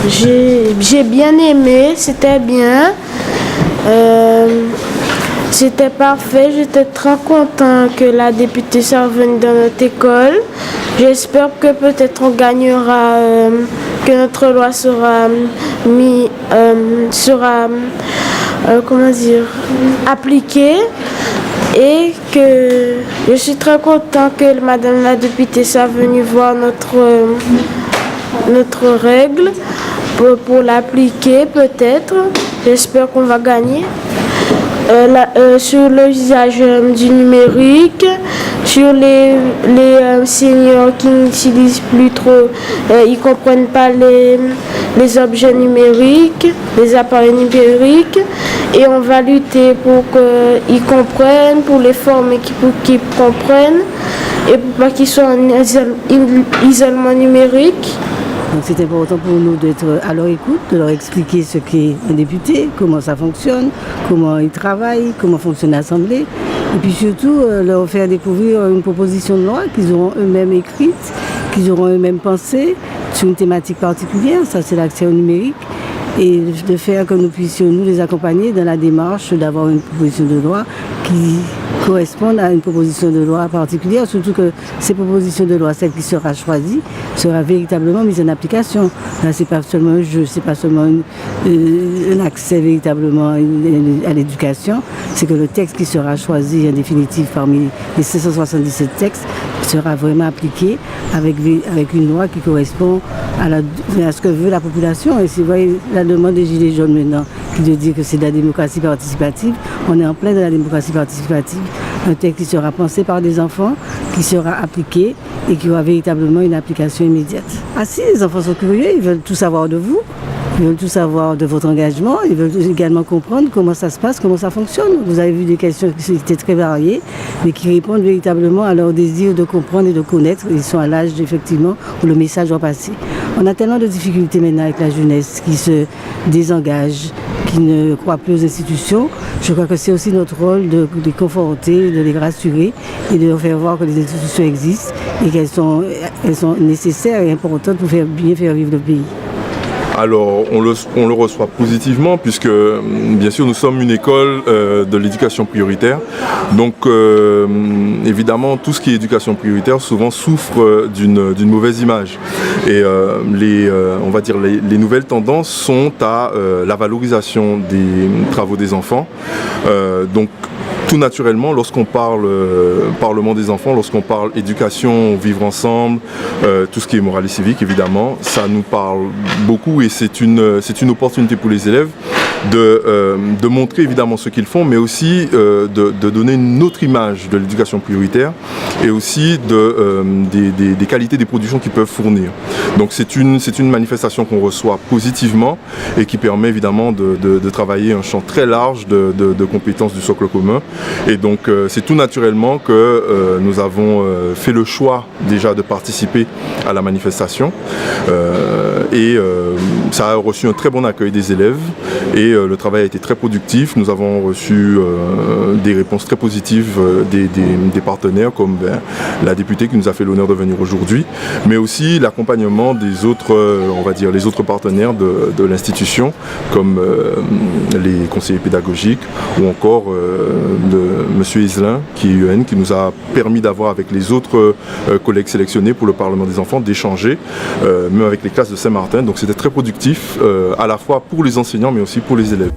J'ai bien aimé, c'était bien. C'était parfait, j'étais très content que la députée soit venue dans notre école. J'espère que peut-être on gagnera, que notre loi sera appliquée et que je suis très content que Madame la députée soit venue voir notre règle pour l'appliquer peut-être. J'espère qu'on va gagner. Sur l'usage du numérique, sur les seniors qui n'utilisent plus trop, ils ne comprennent pas les objets numériques, les appareils numériques, et on va lutter pour qu'ils comprennent, pour les former pour qu'ils comprennent, et pour pas qu'ils soient en isolement numérique. Donc c'est important pour nous d'être à leur écoute, de leur expliquer ce qu'est un député, comment ça fonctionne, comment il travaille, comment fonctionne l'Assemblée. Et puis surtout leur faire découvrir une proposition de loi qu'ils auront eux-mêmes écrite, qu'ils auront eux-mêmes pensée sur une thématique particulière, ça c'est l'accès au numérique. Et de faire que nous puissions nous les accompagner dans la démarche d'avoir une proposition de loi qui corresponde à une proposition de loi particulière, surtout que ces propositions de loi, celle qui sera choisie, sera véritablement mise en application. Là, c'est pas seulement un jeu, c'est pas seulement un accès véritablement à l'éducation, c'est que le texte qui sera choisi en définitive parmi les 577 textes sera vraiment appliqué avec une loi qui correspond à ce que veut la population. Et si vous voyez la demande des Gilets jaunes maintenant, qui de dire que c'est de la démocratie participative, on est en plein de la démocratie participative. Un texte qui sera pensé par des enfants, qui sera appliqué et qui aura véritablement une application immédiate. Ah si, les enfants sont curieux, ils veulent tout savoir de vous. Ils veulent tout savoir de votre engagement, ils veulent également comprendre comment ça se passe, comment ça fonctionne. Vous avez vu des questions qui étaient très variées, mais qui répondent véritablement à leur désir de comprendre et de connaître. Ils sont à l'âge, effectivement, où le message doit passer. On a tellement de difficultés maintenant avec la jeunesse qui se désengage, qui ne croit plus aux institutions. Je crois que c'est aussi notre rôle de les conforter, de les rassurer et de leur faire voir que les institutions existent et qu'elles sont nécessaires et importantes pour bien faire vivre le pays. Alors, on le reçoit positivement puisque, bien sûr, nous sommes une école de l'éducation prioritaire. Donc, évidemment, tout ce qui est éducation prioritaire souvent souffre d'une mauvaise image. Et on va dire les nouvelles tendances sont à la valorisation des travaux des enfants. Donc, tout naturellement, lorsqu'on parle Parlement des enfants, lorsqu'on parle éducation, vivre ensemble, tout ce qui est morale et civique, évidemment, ça nous parle beaucoup et c'est une opportunité pour les élèves de montrer évidemment ce qu'ils font, mais aussi de donner une autre image de l'éducation prioritaire et aussi des qualités des productions qu'ils peuvent fournir. Donc c'est une manifestation qu'on reçoit positivement et qui permet évidemment de travailler un champ très large de compétences du socle commun. Et donc c'est tout naturellement que nous avons fait le choix déjà de participer à la manifestation et ça a reçu un très bon accueil des élèves et le travail a été très productif. Nous avons reçu des réponses très positives des partenaires comme la députée qui nous a fait l'honneur de venir aujourd'hui, mais aussi l'accompagnement des autres, on va dire, les autres partenaires de l'institution comme les conseillers pédagogiques ou encore Monsieur Iselin qui est UN, qui nous a permis d'avoir avec les autres collègues sélectionnés pour le Parlement des enfants, d'échanger, même avec les classes de Saint-Martin. Donc c'était très productif, à la fois pour les enseignants mais aussi pour les élèves.